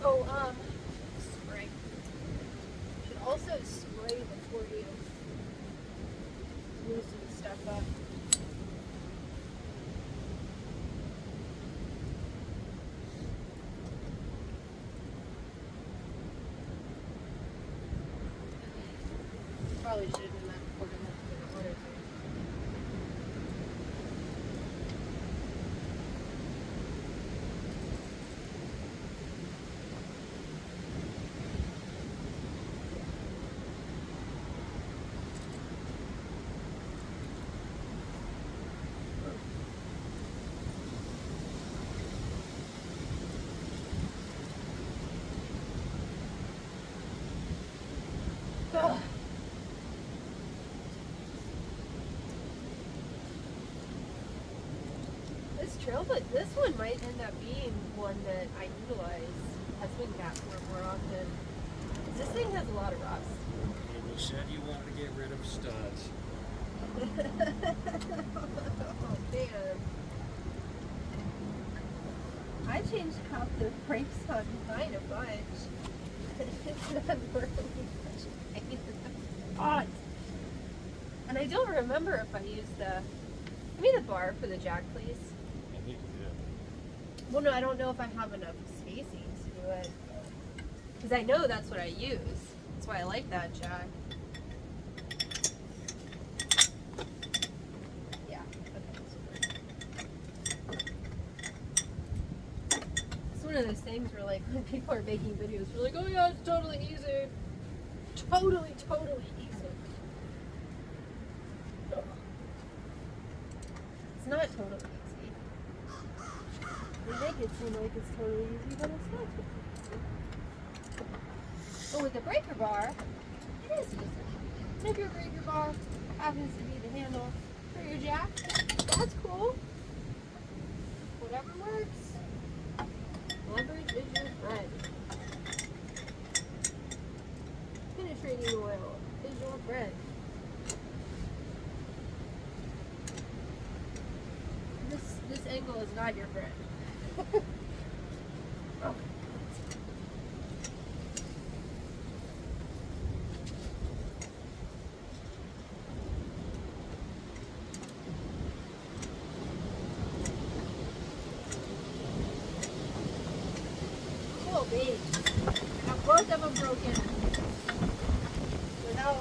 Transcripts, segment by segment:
Oh, spray. You should also spray before you loosen stuff up. Probably should have done that before we went to the order too. Ugh. But this one might end up being one that I utilize as wing cap more often. This thing has a lot of rust. And you said you wanted to get rid of studs. Oh man. I changed out the brakes on mine a bunch. It's not really such a pain in the butt. And I don't remember if I used the bar for the jack, please. Well, no, I don't know if I have enough spacing to do it. Because I know that's what I use. That's why I like that jack. Yeah, okay. It's one of those things where, like, when people are making videos, we're like, oh yeah, it's totally easy. Totally easy. Ugh. It's not totally easy. They make it seem like it's totally easy, but it's not totally easy. But with the breaker bar, it is easy. And if your breaker bar happens to be the handle for your jack, that's cool. Whatever works. Leverage is your friend. Penetrating oil is your friend. This angle is not your friend. Oh. Cool beans. Now both of them broken. Without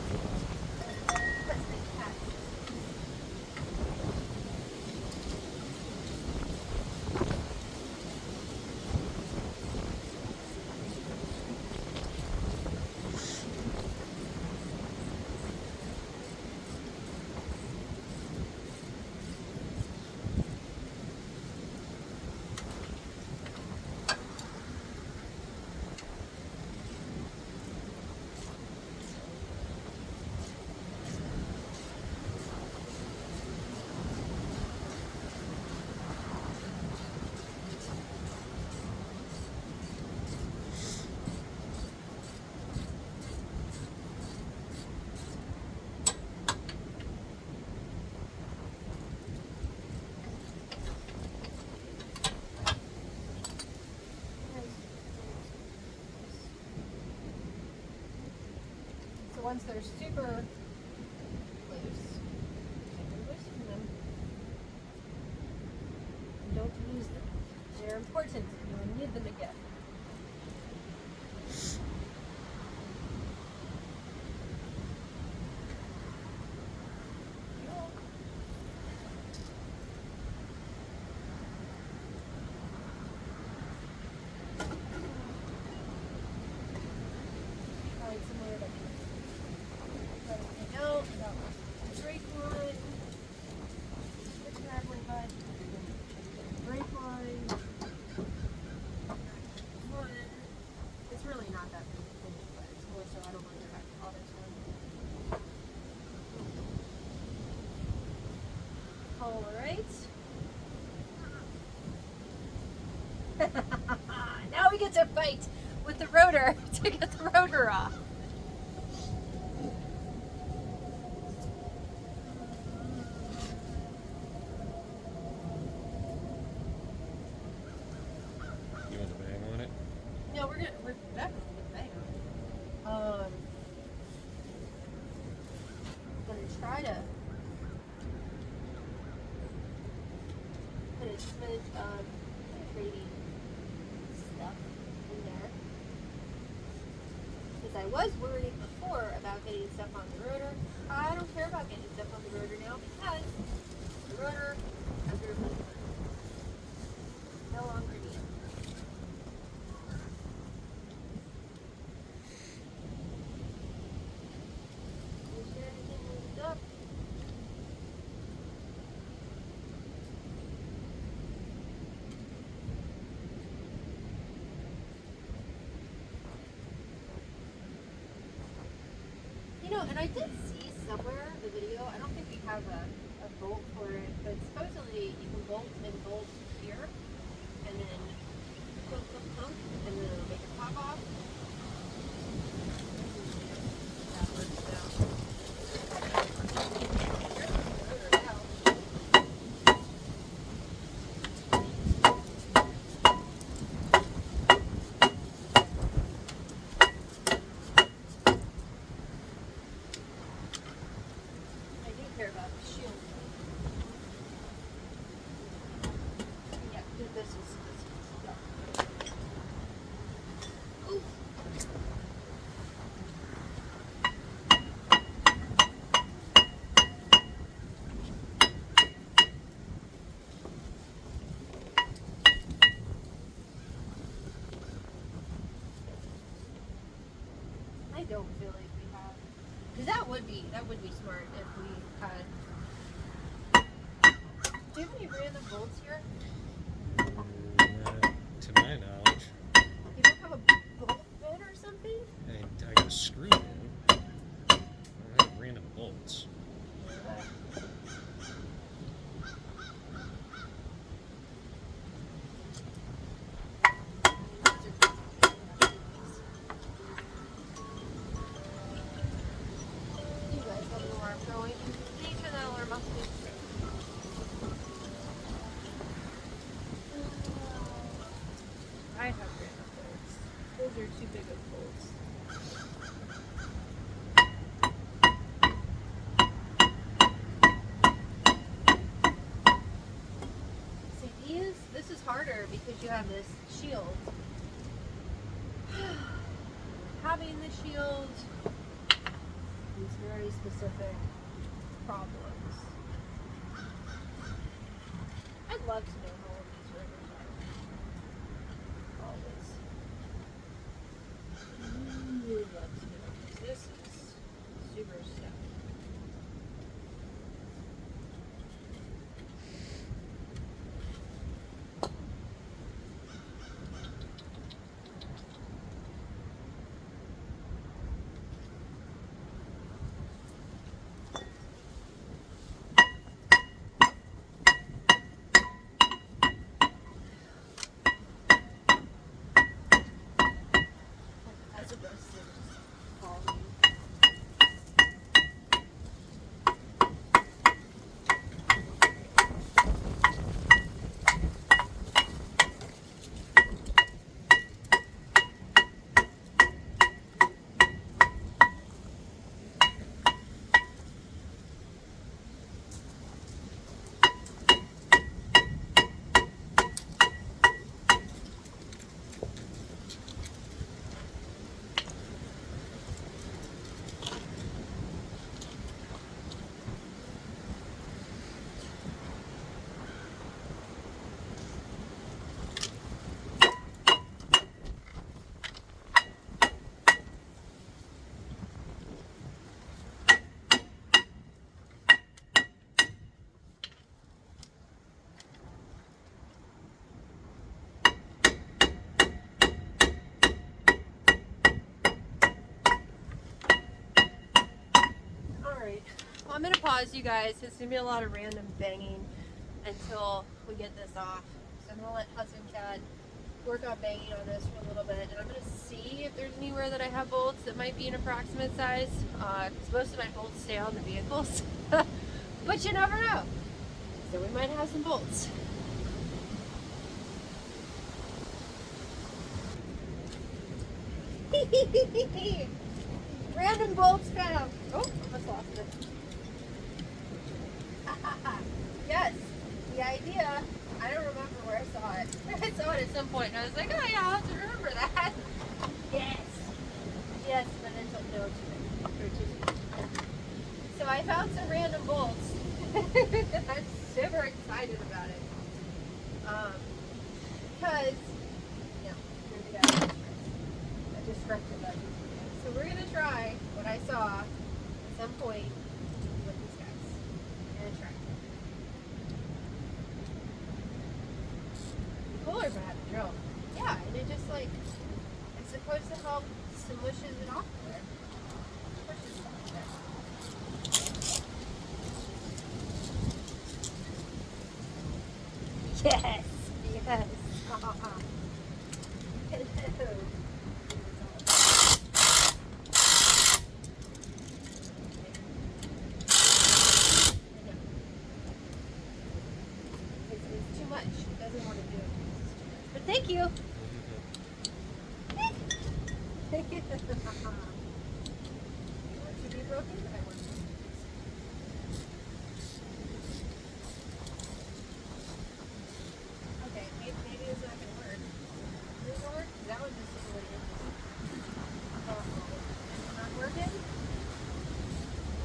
once they're super loose, loosen them. And don't lose them. They're important. You will need them again. Now we get to fight with the rotor to get the rotor off. You want the bang on it? No, we're gonna trading stuff in there. Because I was worried before about getting stuff on the rotor. I don't care about getting stuff on the rotor now because the rotor has a replacement. No longer needed. Make sure everything moved up. You know, and I did see somewhere the video, I don't think we have a bolt for it, but supposedly you can bolt and bolt here, and then clunk, clunk, clunk, and then it'll make it pop off. That works now. I do care about the shield. Yeah, this is stuff. Ooh. I don't feel like we have, because that would be smart if we had. Do you have any random bolts here? To my knowledge, You don't have a bolt bit or something? I got a screw in. I don't have random bolts. You guys don't know where I'm going. Can you turn that alarm off, please? I have random bolts. Those are too big of bolts. See, this is harder because you have this shield. Having the shield is very specific problems. I'd love to know how old these rivers are. Always. Really love to know because this is super stuff. As a bus, call me. Well, I'm going to pause you guys. It's going to be a lot of random banging until we get this off. So I'm going to let Hudson Cat work on banging on this for a little bit. And I'm going to see if there's anywhere that I have bolts that might be an approximate size. Because most of my bolts stay on the vehicles. But you never know. So we might have some bolts. Random bolts found. Oh, almost lost it. Yes, the idea, I don't remember where I saw it. I saw it at some point, and I was like, oh yeah, I'll have to remember that. Yes. Yes, but it's like, no, so I found some random bolts. I'm super excited about it. Because, here we go. I just scratched it up. So we're going to try what I saw at some point with these guys. And try. The cooler's gonna have to drill. Yeah, and it just like, it's supposed to help smushes it off there. Pushes it off there. Yes, yes. Hello. It's too much. It doesn't want to do it. But thank you. Thank you. You want to be broken? I want to. Okay, maybe it's not going to work. Is it going to work? That one just seemed really interesting. It's not working?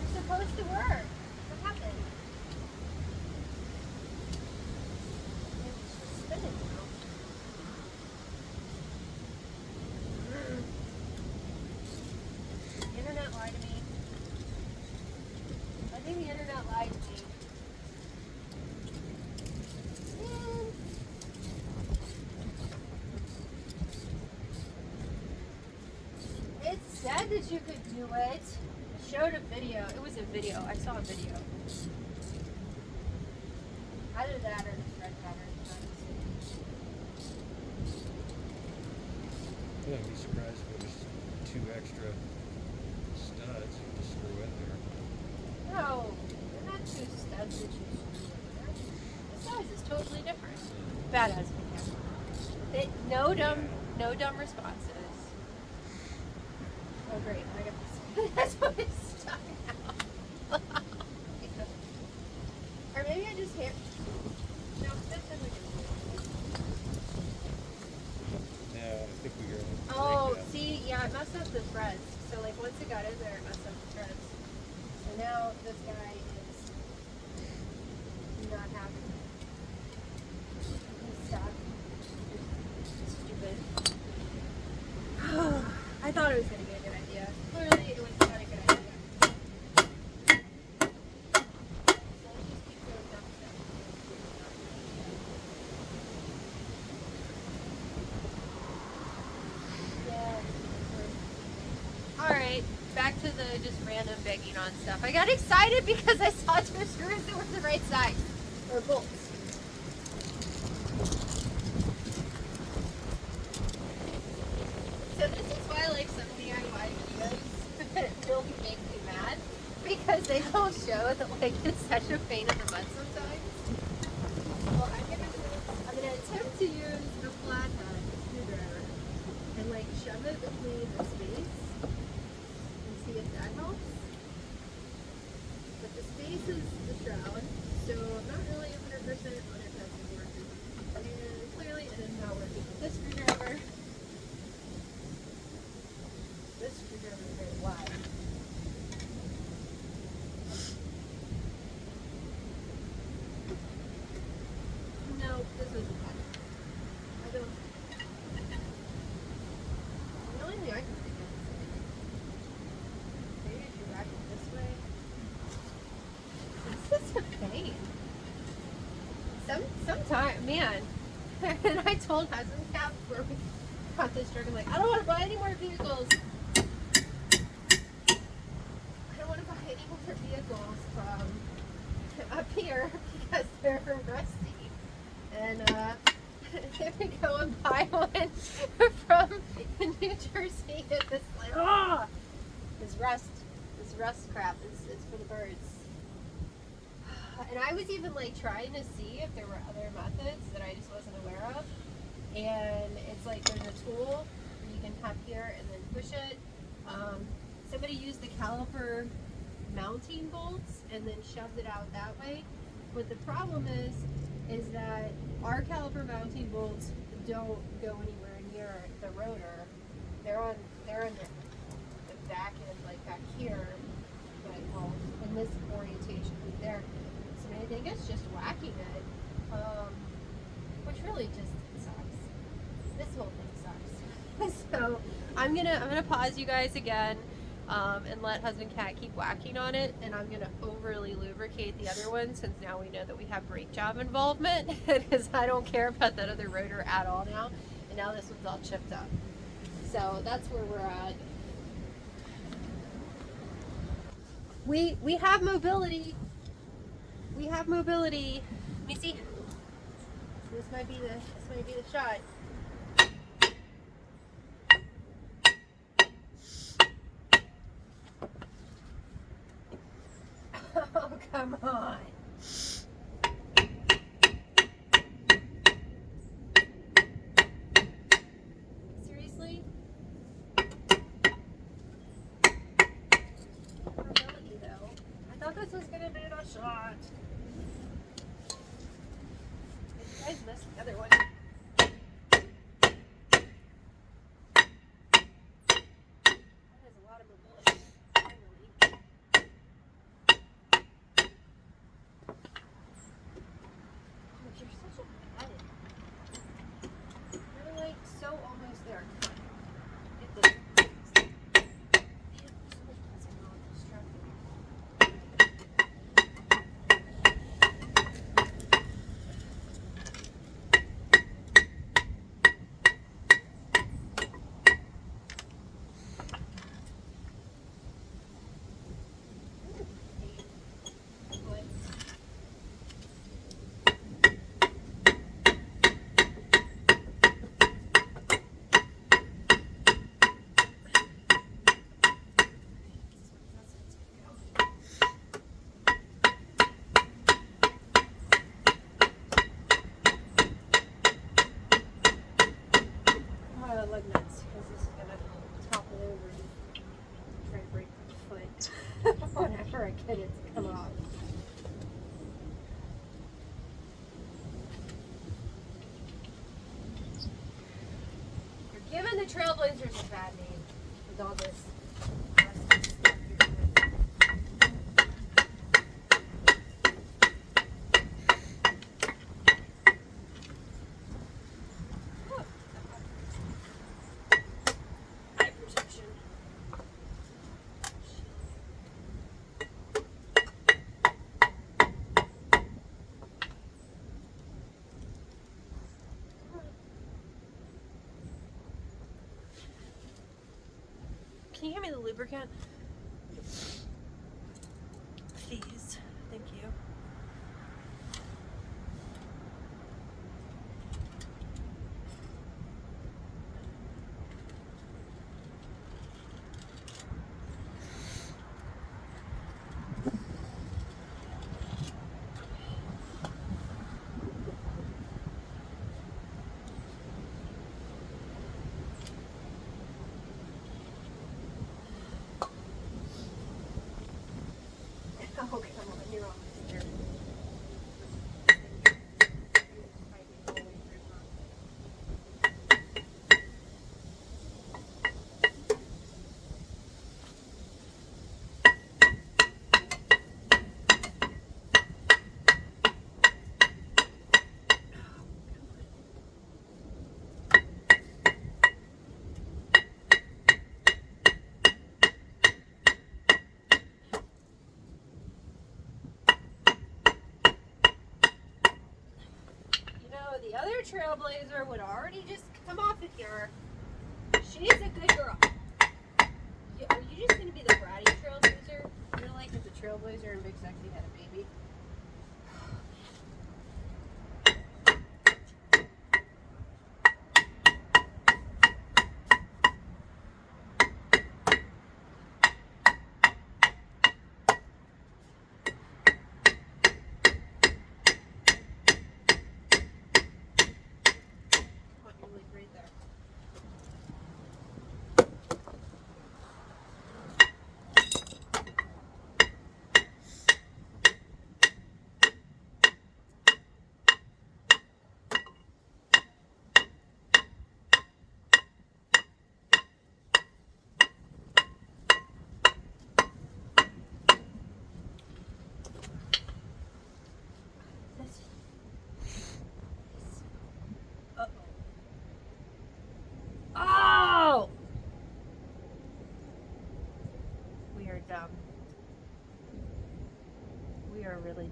It's supposed to work. What happened? Maybe it's just spinning now. The internet lied to me. I think the internet lied to me. Man. It said that you could do it. It showed a video. It was a video. I saw a video. Either that or just red pattern. Yeah, I'd be surprised if it was 2 extra studs to screw in there. No, they're not 2 studs that you screw in there. The size is totally different. Bad husband, yeah. No dumb responses. Oh great, I got this. That's what it's stuck out. Or maybe I just hit. No, this doesn't. Yeah, I think we are. Oh, see, yeah, it messed up the threads. So like once it got in there, it messed up the threads. So now this guy is not happy. He's stuck. Stupid. I thought it was going to be a good idea. Clearly, it was not a good idea. So let's just keep doing dumb stuff. Yeah. Alright, back to the just random begging on stuff. I got excited because I saw 2 screws that were the right size. Or bolts. So this is why like some DIY videos really make me mad. Because they don't show that like it's such a pain in the butt sometimes. Well, I'm gonna attempt to use the flathead screwdriver and like shove it between the space and see if that helps. But the space is the shroud, so I'm not really 100% on if that's working. And clearly it is not working with this screwdriver. This screwdriver is very wide. No, this isn't bad. I don't. The only thing I can think of is maybe if you rack it this way. This is a pain. Sometimes, man. And I told husband Cap before we got this truck, I'm like, I don't want to buy any more vehicles. I don't want to buy any more vehicles from up here because they're rusty. And then we go and buy one from New Jersey. And this like, this rust crap is for the birds. And I was even like trying to see if there were other methods that I just wasn't aware of. And it's like there's a tool where you can tap here and then push it. Somebody used the caliper mounting bolts and then shoved it out that way. But the problem is is that our caliper mounting bolts don't go anywhere near the rotor. They're on the back end, like back here, but well, in this orientation there. So I think it's just whacking it, which really just sucks. This whole thing sucks. So I'm gonna pause you guys again. And let husband cat keep whacking on it, and I'm gonna overly lubricate the other one since now we know that we have brake job involvement, because I don't care about that other rotor at all now, and now this one's all chipped up. So that's where we're at. We have mobility. We have mobility. Let me see. This might be the shot. Oh, come on. Seriously? Mobility, though. I thought this was going to be a shot. You guys missed the other one. That is a lot of mobility. Finally. You're such a bad. You're like so almost there. Get this. Man, there's so much pressing on this truck. Lug nuts, because this is going to topple over and try to break my foot whenever I get it to come off. You're giving the Trailblazers a bad name with all this. Can you hand me the lubricant? Please. Thank you. Oh, come on, you're on there. The other Trailblazer would already just come off of here. She's a good girl. Are you just going to be the bratty Trailblazer? You're like if the Trailblazer and Big Sexy had a baby.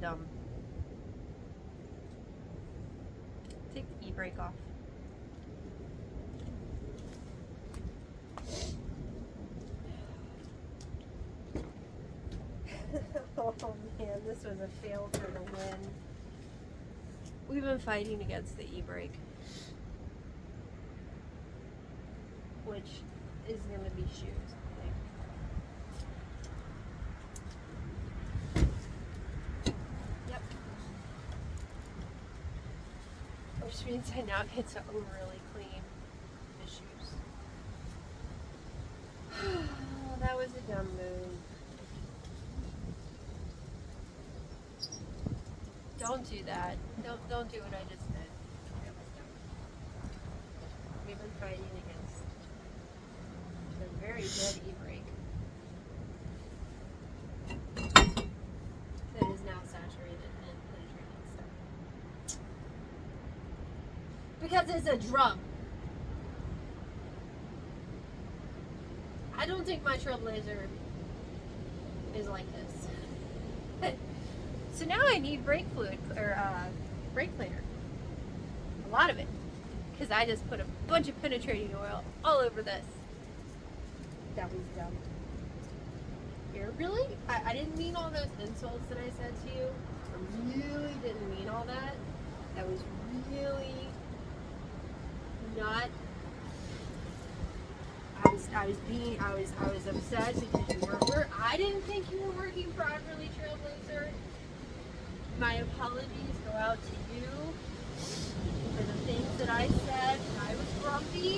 dumb. Take the e-brake off. Oh man, this was a fail for the win. We've been fighting against the e-brake, which is going to be shoes, I think. Yep. Which means I now get to overly clean the shoes. Oh, that was a dumb move. Don't do that. Don't do what I just did. We've been fighting against the very dead e-brake that is now saturated and penetrating stuff. Because it's a drum. I don't think my Trailblazer is like this. So now I need brake fluid, or brake cleaner. A lot of it. Because I just put a bunch of penetrating oil all over this. That was dumb. Here, really? I didn't mean all those insults that I said to you. I really didn't mean all that. That was really not... I was upset because you weren't. I didn't think you were working properly, Trailblazer. My apologies go out to you for the things that I said when I was grumpy.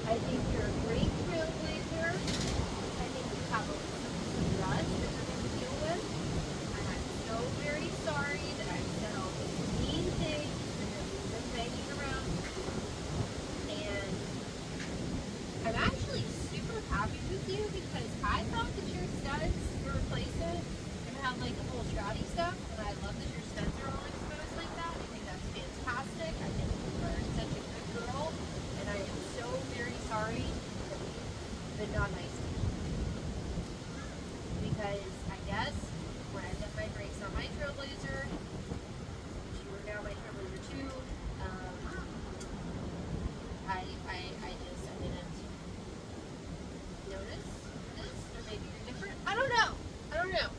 I think you're a great Trailblazer. I think you have some rust that you're going to deal with. And I'm so very sorry that I said all these mean things and that we've been banging around. And I'm actually super happy with you because I thought that your studs were replacement have like the whole shroudy stuff, and I love that your studs are all exposed like that. I think that's fantastic. I think you are such a good girl, and I am so very sorry that you've been not nice to me. Because I guess when I did my brakes on my Trailblazer, which you are now my Trailblazer too, I didn't notice this, or maybe you're different. I don't know.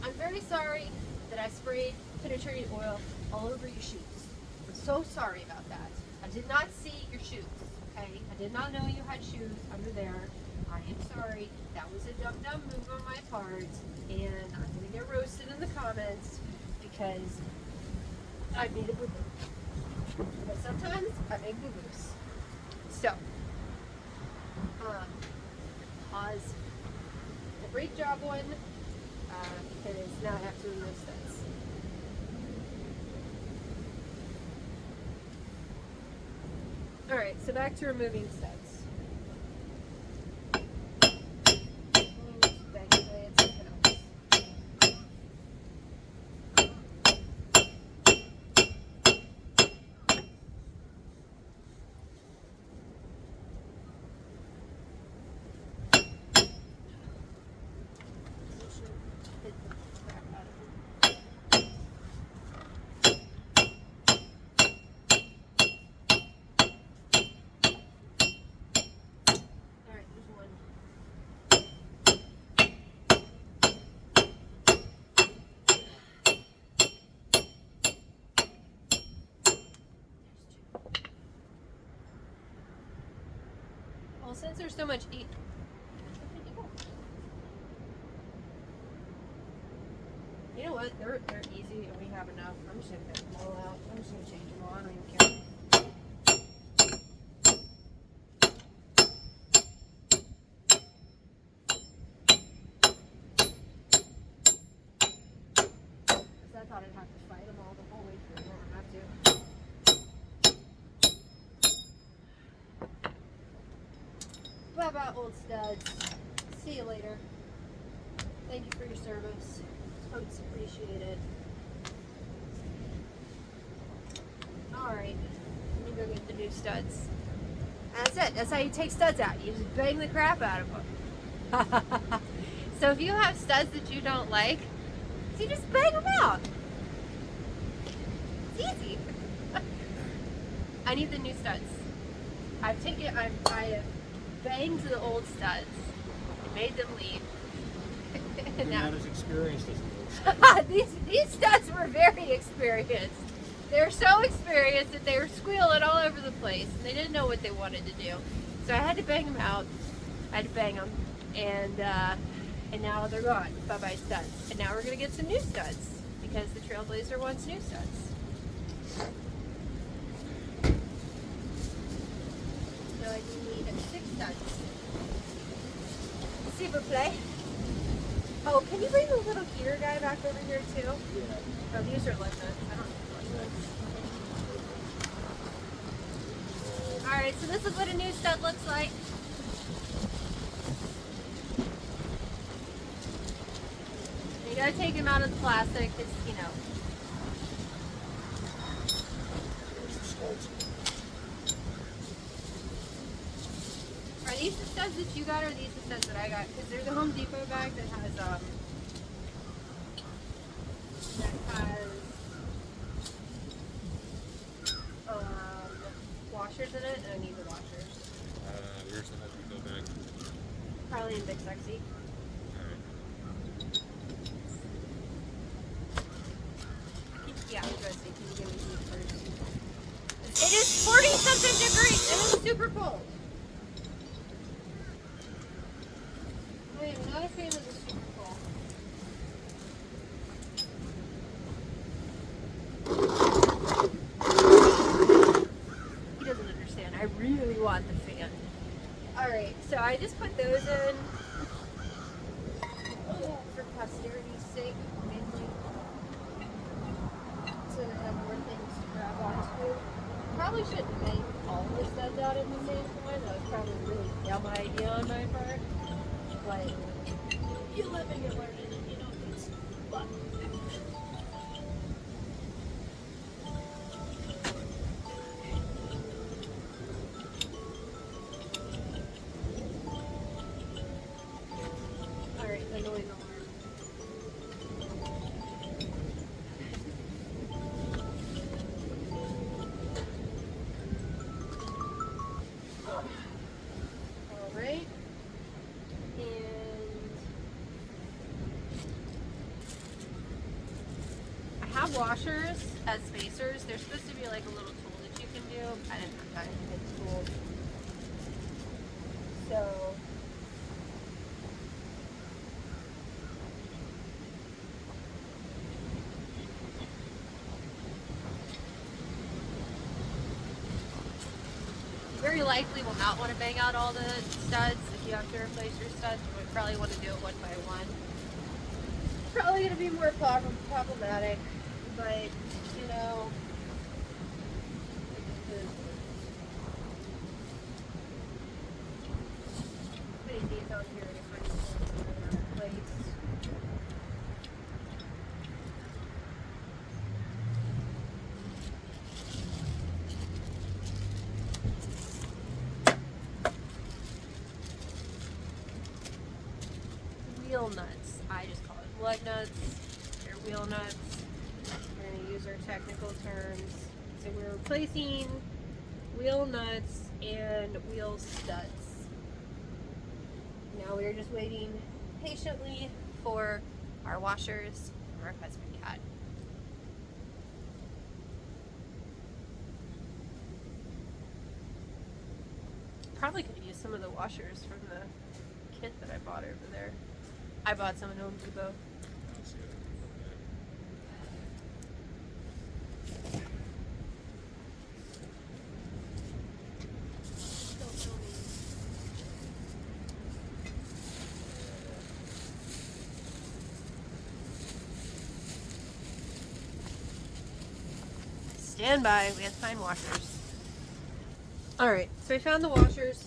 I'm very sorry that I sprayed penetrating oil all over your shoes. I'm so sorry about that. I did not see your shoes, okay? I did not know you had shoes under there. I am sorry. That was a dumb move on my part, and I'm going to get roasted in the comments because I made a boo-boo. But sometimes I make boo-boos. So, pause the brake job one. Because now I have to remove studs. Alright, so back to removing studs. Well, since there's so much you know what? They're easy and we have enough. I'm just gonna get them all out. I'm just gonna change them all. I don't even care. Because I thought I'd have to fight them all the whole way through. I don't have to. Bye-bye, old studs. See you later. Thank you for your service. Totes appreciated. Alright, let me go get the new studs. That's it. That's how you take studs out. You just bang the crap out of them. So if you have studs that you don't like, you just bang them out. It's easy. I need the new studs. I have banged the old studs, made them leave. You're Now, not as experienced as the old studs. these studs were very experienced. They were so experienced that they were squealing all over the place, and they didn't know what they wanted to do. So I had to bang them out. I had to bang them, and now they're gone. Bye-bye studs. And now we're gonna get some new studs because the Trailblazer wants new studs. So I need 6 studs. Super play. Oh, can you bring the little heater guy back over here too? Yeah. Oh, these are lug nuts. I don't need lug nuts. Alright, so this is what a new stud looks like. You gotta take him out of the plastic, because, you know. There's the studs. Are these the studs that you got, or are these the studs that I got? Because there's a Home Depot bag that has, washers in it, and I need the washers. Where's the Home Depot bag? Probably in Big Sexy. Yeah, I was gonna say, can you give me heat first? It is 40-something degrees, and it's super cold. I am not a fan of the super cold. He doesn't understand. I really want the fan. Alright, so I just put those in for posterity's sake, mainly. So that I have more things to grab onto. Probably shouldn't make all the studs out at the same time. That was probably a really dumb idea on my part. But you live and you learn it, and you know it's fun. Alright, the noise alarm. Alright. And I have washers as spacers. They're supposed to be like a little tool that you can do. I didn't have time to get the tool. So very likely will not want to bang out all the studs if you have to replace your studs. You would probably want to do it one by one. Probably going to be more problematic, but you know, putting these on here to find a place. Wheel nuts. I just call it lug nuts. They're wheel nuts. We're going to use our technical terms. So we're replacing wheel nuts and wheel studs. Now we're just waiting patiently for our washers and our husband cat. Probably could use some of the washers from the kit that I bought over there. I bought some at Home Depot. Stand by, we have to find washers. Alright, so we found the washers.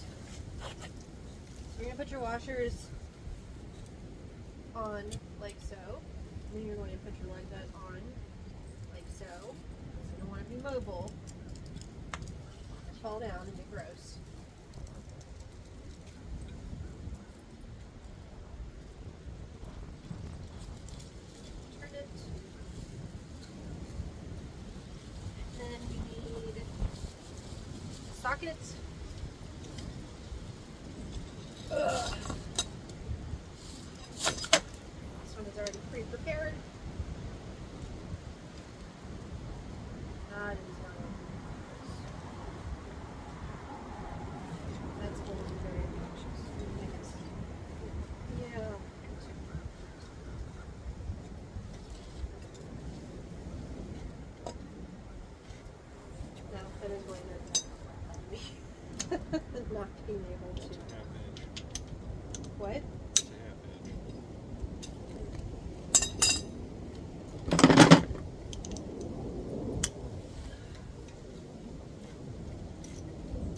You're going to put your washers on like so. Then you're going to put your lug nut on like so. So you don't want to be mobile. Fall down and get gross. Turn it. sockets. Ugh. This one is already pre-prepared. That is not that's going to be very obnoxious. Yeah. No, that is going to me. Not being able It's to. a half inch. What? It's a half inch.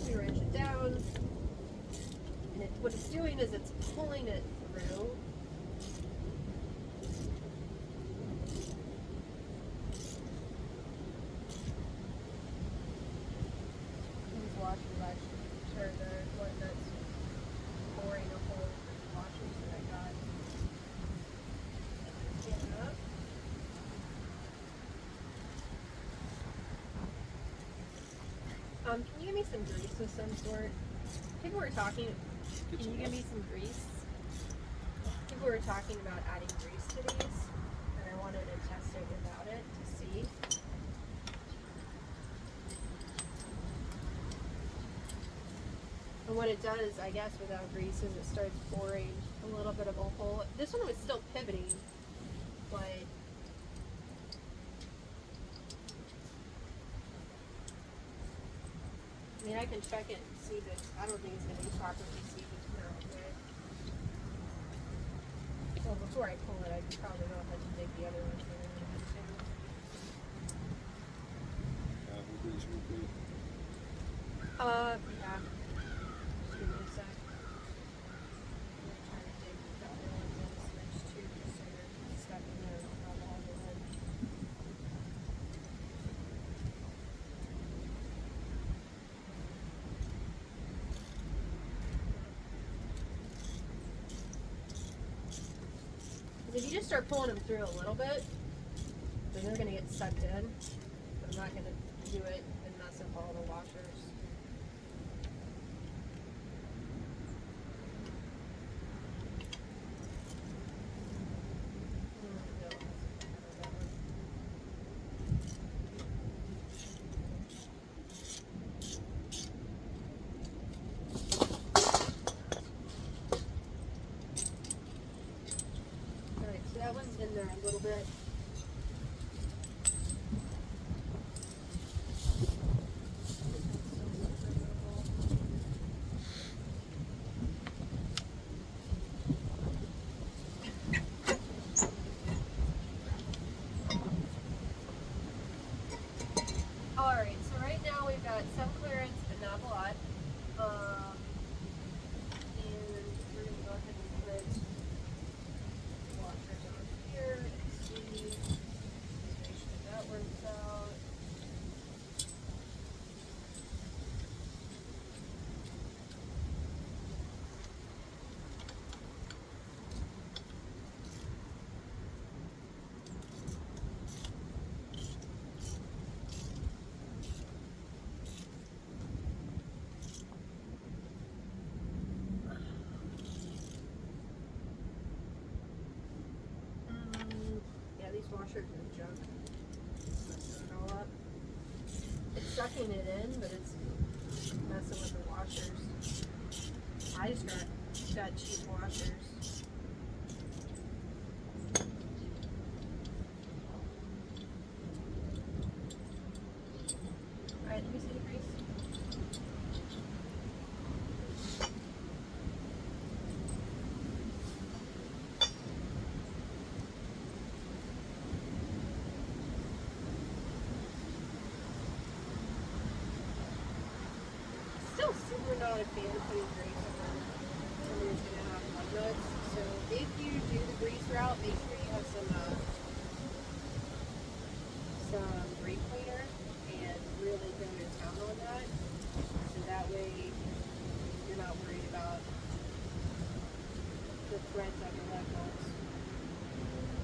We wrench it down. And what it's doing is it's pulling it through. These washers actually, or the one that's boring a hole in the washers that I got. Get it up. Can you give me some grease of some sort? People were talking. Can you give me some grease? People were talking about adding grease to these, and I wanted to test it without it to see. And what it does, I guess, without grease is it starts boring a little bit of a hole. This one was still pivoting, but I mean, I can check it and see that I don't think it's going to be properly seated here. Okay. Well, before I pull it, I probably know if I can take the other one here. How grease would be. Yeah. Just give me a sec. I'm trying to dig the other one in the switch too, so they're stuck in there and I'll have all the wood. Because if you just start pulling them through a little bit, then they're going to get sucked in. I'm not going to do it and mess up all the washers. Alright, so that one's in there a little bit. Alright, so right now we've got some clearance, but not a lot. And we're going to go ahead and put washers on here and see. Make sure that works out. Yeah, these washers are junk. Messing it all up. It's sucking it in, but it's messing with the washers. I just got cheap washers. Alright, let me see the grease. Still super not a fan of putting grease on somebody's gonna have lug nuts. So if you do the grease route, make sure you have some brake cleaner and really go to town on that. So that way you're not worried about the threads on your lug nuts.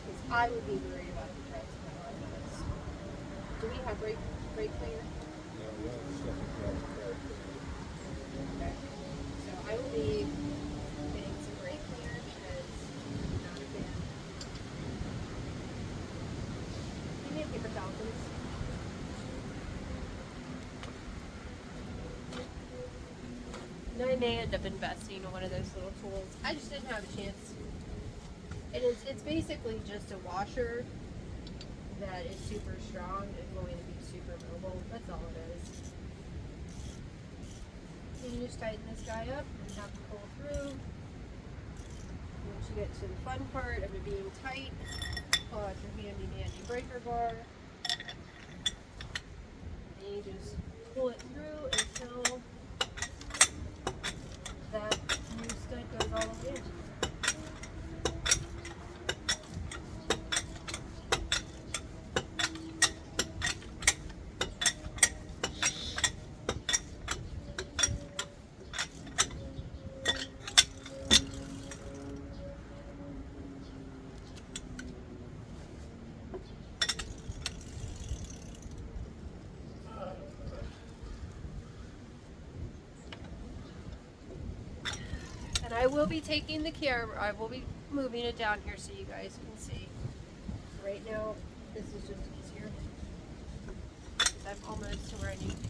Because I would be worried about the threads on my lug nuts. Do we have brake cleaner? No, we don't have stuff in the car. And I may end up investing in one of those little tools. I just didn't have a chance. It's basically just a washer that is super strong and going to be super mobile. That's all it is. So you just tighten this guy up and have to pull through. Once you get to the fun part of it being tight, pull out your handy dandy breaker bar. And you just pull it through until that new stud goes all the way in. And I will be taking the camera, I will be moving it down here so you guys can see. Right now, this is just easier. I'm almost to where I need to be.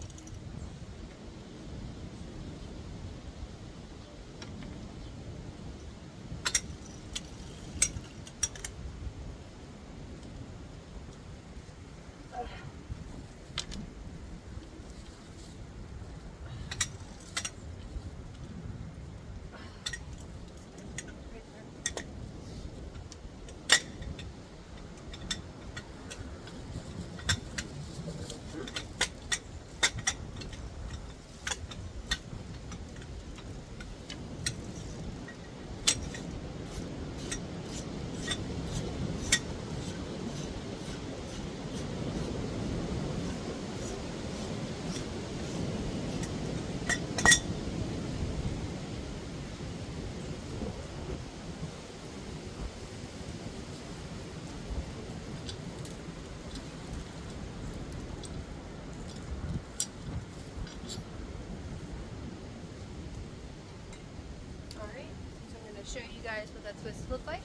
Show you guys what that's supposed to look like.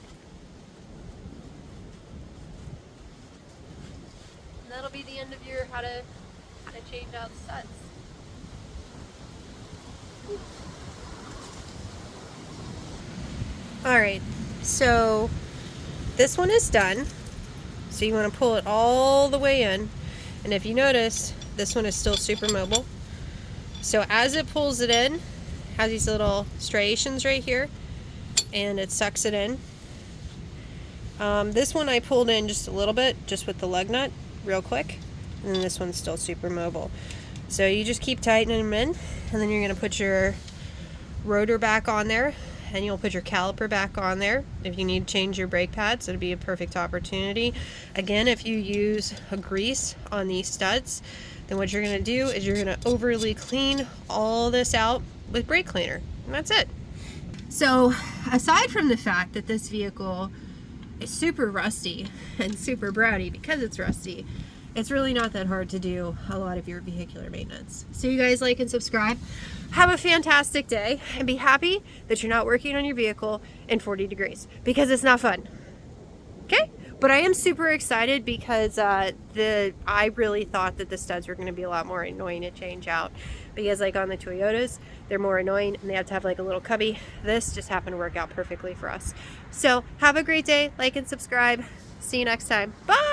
And that'll be the end of your how to change out studs. Alright, so this one is done. So you want to pull it all the way in. And if you notice, this one is still super mobile. So as it pulls it in, it has these little striations right here. And it sucks it in. This one I pulled in just a little bit, just with the lug nut, real quick. And then this one's still super mobile. So you just keep tightening them in, and then you're going to put your rotor back on there, and you'll put your caliper back on there. If you need to change your brake pads, it'll be a perfect opportunity. Again, if you use a grease on these studs, then what you're going to do is you're going to overly clean all this out with brake cleaner, and that's it. So aside from the fact that this vehicle is super rusty and super browdy because it's rusty, it's really not that hard to do a lot of your vehicular maintenance. So you guys like and subscribe. Have a fantastic day and be happy that you're not working on your vehicle in 40 degrees because it's not fun. Okay? But I am super excited because I really thought that the studs were going to be a lot more annoying to change out. Because like on the Toyotas, they're more annoying and they have to have like a little cubby. This just happened to work out perfectly for us. So have a great day, like and subscribe. See you next time. Bye!